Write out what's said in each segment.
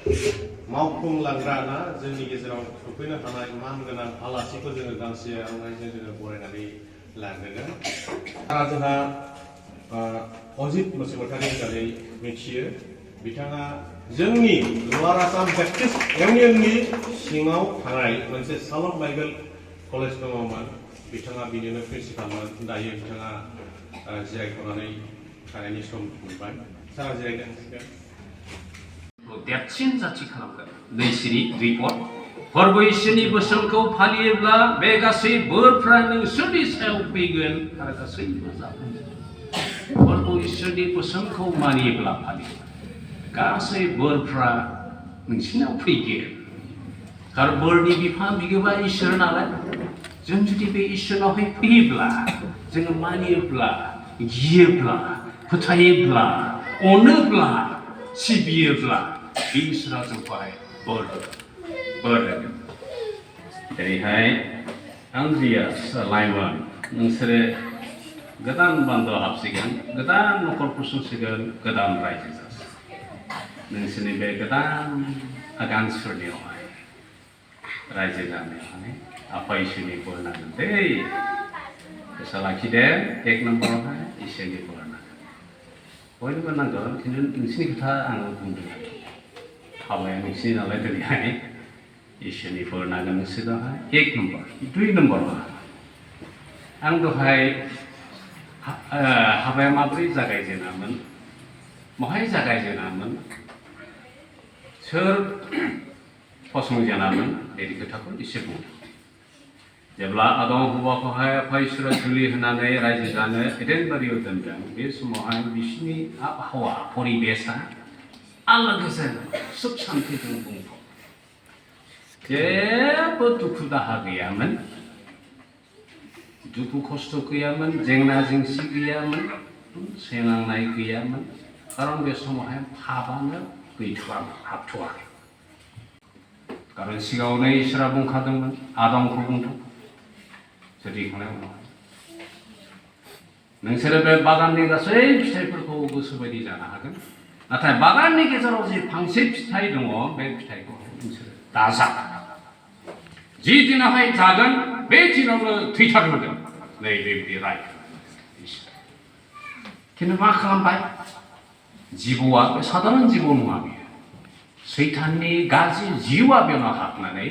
मावफुंलांग्राना जोंनि गेजेराव सफैनो हानाय मान गोनां आलासिफोर जोङो गांसे आर'नाइजों जोङो बरायनानै लांदों। जोंहा अजित मुसाहारि होननानै मिथियो। बिथाङा जोंनि लवार आसाम बेप्टिस्ट इउनियननि सिङाव थानाय मोनसे सालम बाइबेल कलेज दङमोन। बिथाङा बिनिनो प्रिन्सिपालमोन। दायो बिथाङा जिरायथ'नानै थानायनि सम मोनबाय। सारा जिरायनो हासिगोन। देरसिन जाथि खालामगोन। नैसिनि रिपर्ट फोरबो इसोरनि बोसोनखौ फालियोब्ला बे गासै बोरफ्रा नोंसोरनि सायाव फैगोन आरो गासैबो जाफुंगोन। फोरबो इसोरनि बोसोनखौ मानियोब्ला फालियोब्ला गासै बोरफ्रा नोंसिनाव फैगोन। आरो बोरनि बिफा बिगोमा इसोर नालाय जों जुदि बे इसोरनावहाय फैयोब्ला जोङो मानियोब्ला गियोब्ला फोथायोब्ला अनोब्ला सिबियोब्ला बे इसोरा जोंखौहाय बोर होगोन। जेरैहाय आन्द्रियास लाइमोन नोंसोरो गोदान बान्दोआव हाबसिगोन, गोदान न'खर फसंसिगोन, गोदान रायजो जासिगोन। नोंसोरनि बे गोदान आगान सुरनायावहाय रायजो जानायावहाय आफा इसोरनि बोर नांगोन दै। गोसोआ लाखिदो, 1 नम्बरावहाय इसोरनि बोर नांगोन। बयनोबो नांगोन, खिन्थु नोंसिनि खोथा आङो बुंदों। हाबाया नोंसिनि नालाय दिनैहाय इसोरनि बोर नांगोन नोंसोरनावहाय 1 नम्बर। 2 नम्बराव आं दहाय हाबाया माबोरै जागायजेनामोन, महाय जागायजेनामोन, सोर फसंजेनामोन बेनि खोथाखौ एसे बुंदों। जेब्ला आदम हौवाखौहाय आफा इसोरा जुलि होनानै रायजो जानो एडेनबारियाव दोनदों, बे समावहाय बिसिनि आबहावा परिबेसआ आलो गोजोन सुख सान्थिजों बुंफब। जेबो दुखु दाहा गैयामोन, दुखु खस्थ' गैयामोन, जेंना जेंसि गैयामोन, सेनांनाय गैयामोन। खारन बे समावहाय पापानो गैथ'वामोन, हाबथ'वाखै। खारन सिगाङावनो इसोरा बुंखादोंमोन, आदमखौ बुंदों सोरजिखांनायनि उनावहाय नोंसोरो बे बागाननि गासै फिथाइफोरखौ गोसोबायदि जानो हागोन, नाथाय बागाननि गेजेराव जि फांसे फिथाइ दङ बे फिथाइखौ नोंसोरो दाजा। जि दिनावहाय जागोन बे दिनावनो थैथारनांगोन। नैबे राय। खिन्थु मा खालामबाय? जिबौआ बे साधारन जिबौ नङा बेयो। सैताननि गाज्रि जिउआ बेनाव हाबनानै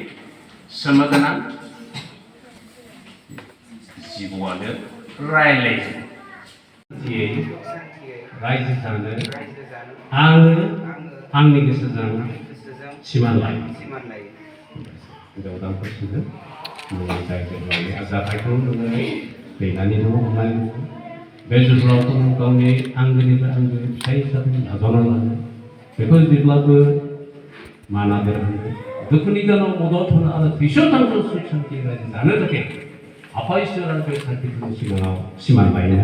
सोमोगोनां जिबौआनो रायलायदों। रायजो जानो आङो आंनि गोसोजों सिमान लायो। हिनजावदानफोरखौनो जायजों जाथायखौ नोङो दैनानै दङ हमनानै दङ। बे जोहोलावखौ गावनि आंगोनिफ्राय आंगो फिसाइ हिसाबै नाजावना लानो, बेखौ जेब्लाबो मान आदर होनो, दुखुनि गानाव मदद होनो आरो थैस' सुख सान्थि रायजो जानो थाखाय आफा इसोरा बे सान्थिफोरनि सिगाङाव सिमान लायो।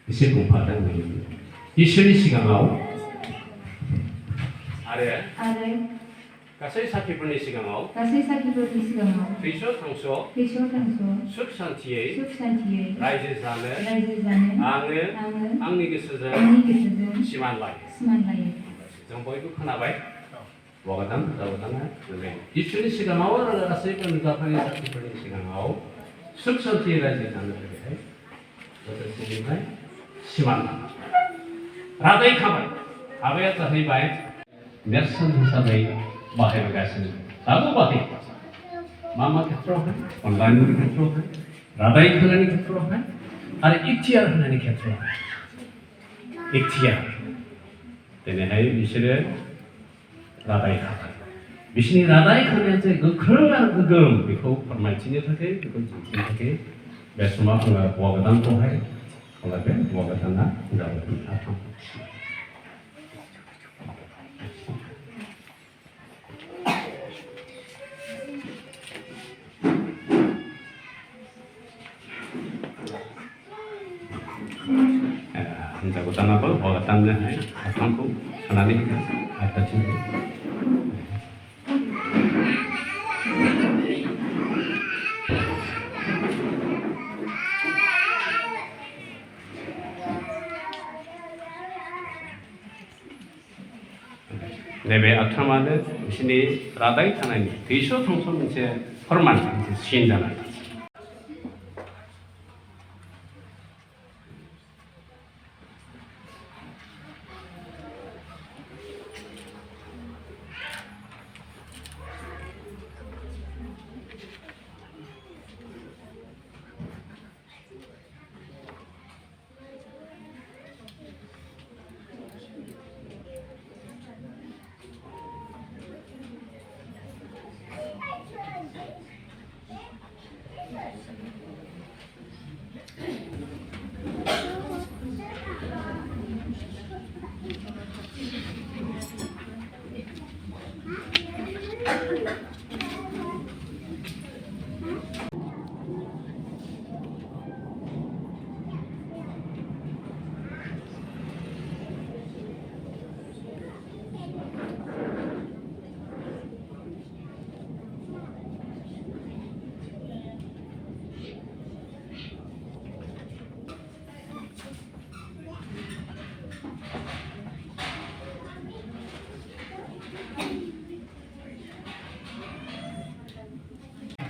एसे बुंफादों इसोरनि सिगाङाव आरो गासै साखिफोरनि सिगाङाव थैस' थांस' सुख सान्थियै रायजो जानो आङो आंनि गोसोजों सिमान लायो। जों बयबो खोनाबाय। बगादान इसोरनि सिगाङाव आरो गासैबो नुजाफैनाय साखिफोरनि सिगाङाव सुख सान्थियै रायजो जानो थाखाय गोसोनिफ्राय सिमान रादाय खाबाय। हाबाया जाहैबाय नेरसोन हिसाबै बाहायगासिनो दाबो बाहायो। मा खेत्रआवहाय? अनलायनायनि खेत्रआवहाय, रादाय होनायनि खेत्रआवहाय आरो इख्तियार होनायनि खेत्रआवहाय। इख्तियार दिनैहाय बिसोरो रादाय खाबाय। बिसोरनि रादाय खानाया जे गोख्रों आरो गोगोम बेखौ फोरमायथिनो थाखाय, बेखौ दिन्थिनो थाखाय बे समाव आङो हौवा गोदानखौहाय खालामबाय। हौवा गोदाना हिनजाव गोदान आथाम हिनजाव गोदानाबो हौवा गोदाननोहाय आथामखौ खानानै होगोन आखाथिं। नैबे आथामानो बिसोरनि रादाय थानायनि दैस' थंस' मोनसे फोरमान मोनसे सिन जानानै दं।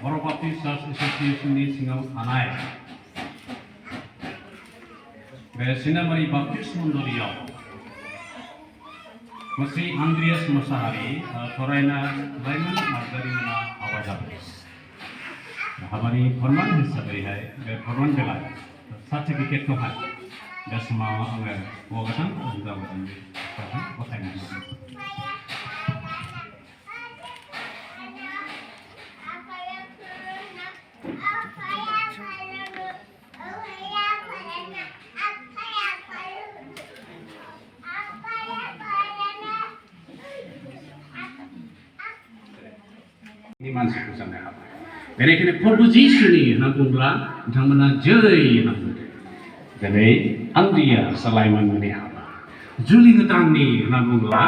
Bodo Baptist Associationनि सिङाव थानाय बे Chinamari Baptist मन्दिराव मसि Andriyas Mushahary फरायना Laimwn Narzary हाबा जाबाय। हाबानि फोरमान हिसाबैहाय बे फोरमान बिलाइ सार्टिफिकेटखौहाय बे समाव आङो हौवागोदान हिनजाव गोदाननि गथायनो हाबाय। Ini मानसिखौ जानो हाबाय। बेनिखायनो प्रभु जिसुनि होनना बुङोब्ला बिथांमोना जै होनना बुंदों। दिनै Andriyas Laimwnनि हाबा। जुलि गोदाननि होनना बुङोब्ला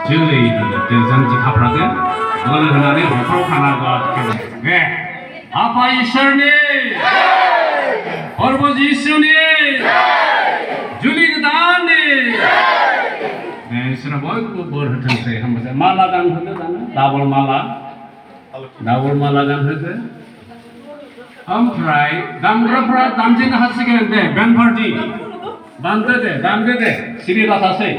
जै होनना जानजि खाफ्रादों बोलो होनानै न'खराव खानांगौ। बे आफा इसोरनि प्रभु जिसुनि जुलि गोदाननि इसोरा बयखौबो बोर होथोंसै हामबाय। माला गानहोदो दानो डाबल माला गानहोदो। ओमफ्राय दामग्राफ्रा दामजेननो हासिगोन दे बेन्ड पार्टि दामदो दे सिरि लाथासै।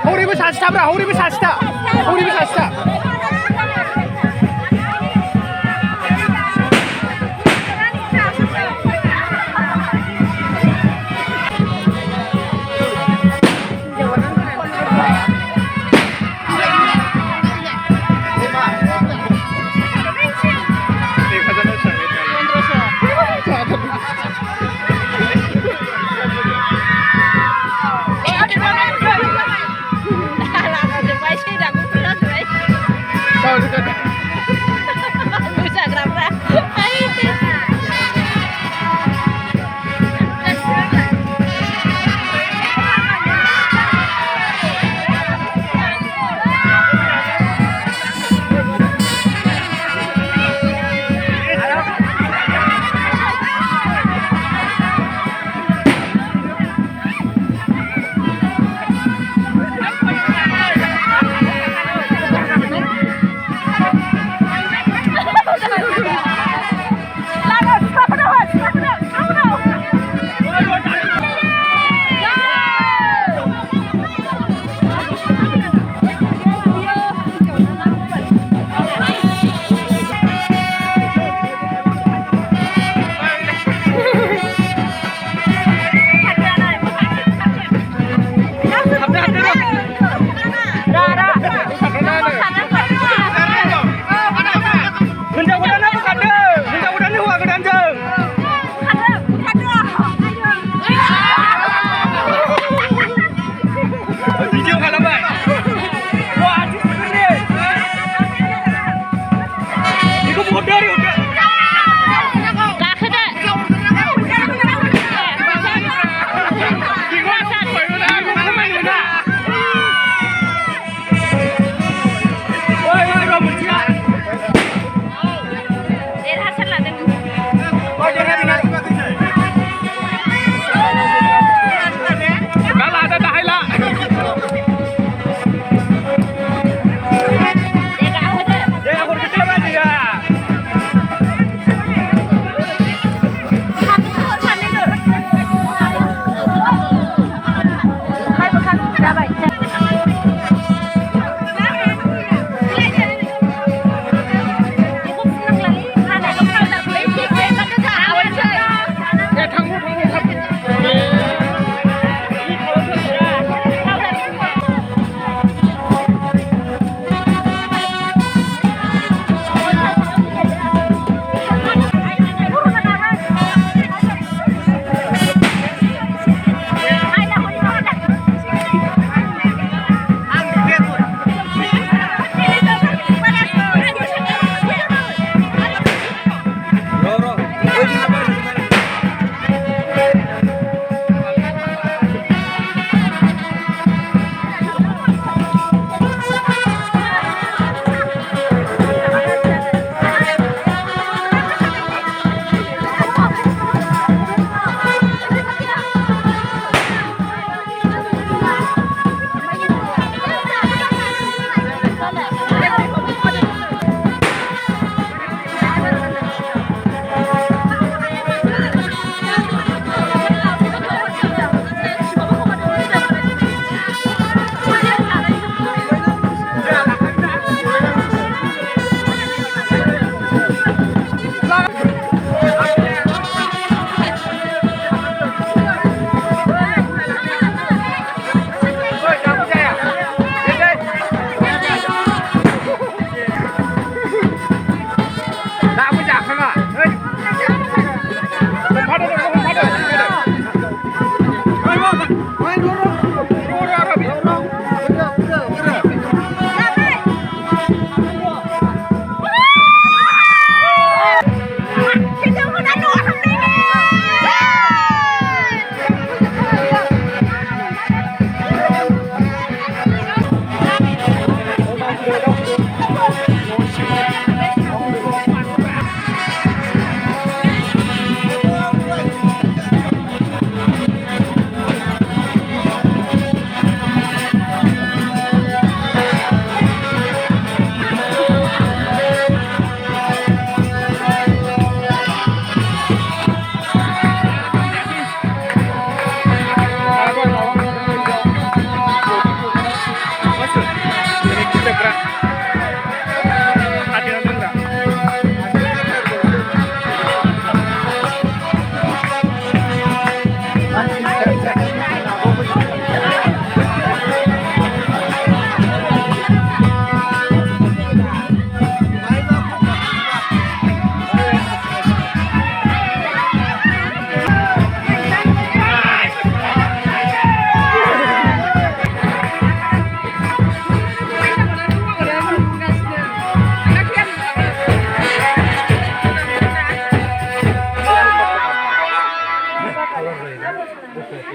허리를 다시 잡으라. 허리를 다시 타. 허리를 다시 타.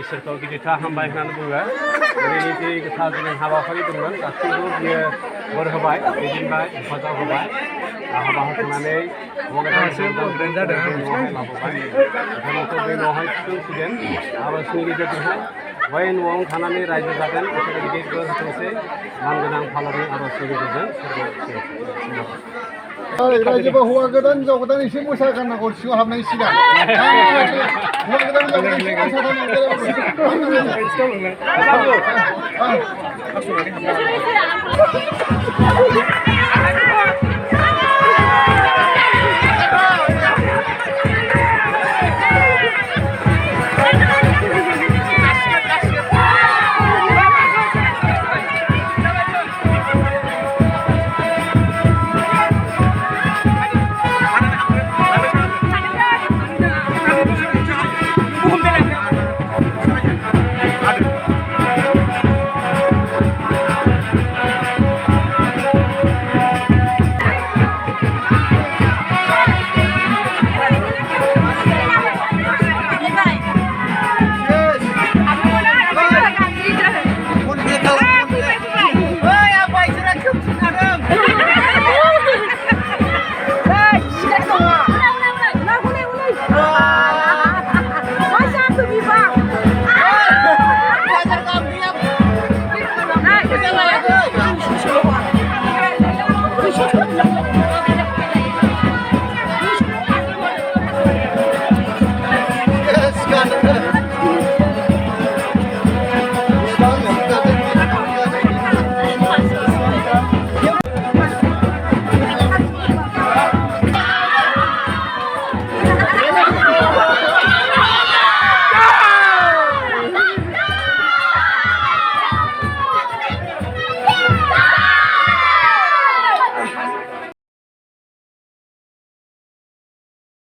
इसोरखौ गिदिरथा हामबाय होननानै बुङो दिनैनि जि गोथार जों हाबाफारि दंमोन गासैबो बियो बोर होबाय दैदेनबाय हेफाजाब होबाय हाबा होखांनानै लाबोबाय धोरोमखौ बे न'आवहाय थिसनसिगोन आर'जनि गेजेरजोंहाय बै न'आव थानानै रायजो जागोन इसोरा गिदिर बोर होथोंसै मानगोनां फालानि आर'जनि गेजेरजों रायजोबा हौवा गोदान हिनजाव गोदान एसे मोसागारनांगौ सिङाव हाबनायनि सिगां हौवा गोदान हिनजाव गोदान एसे मोसागारनांगौ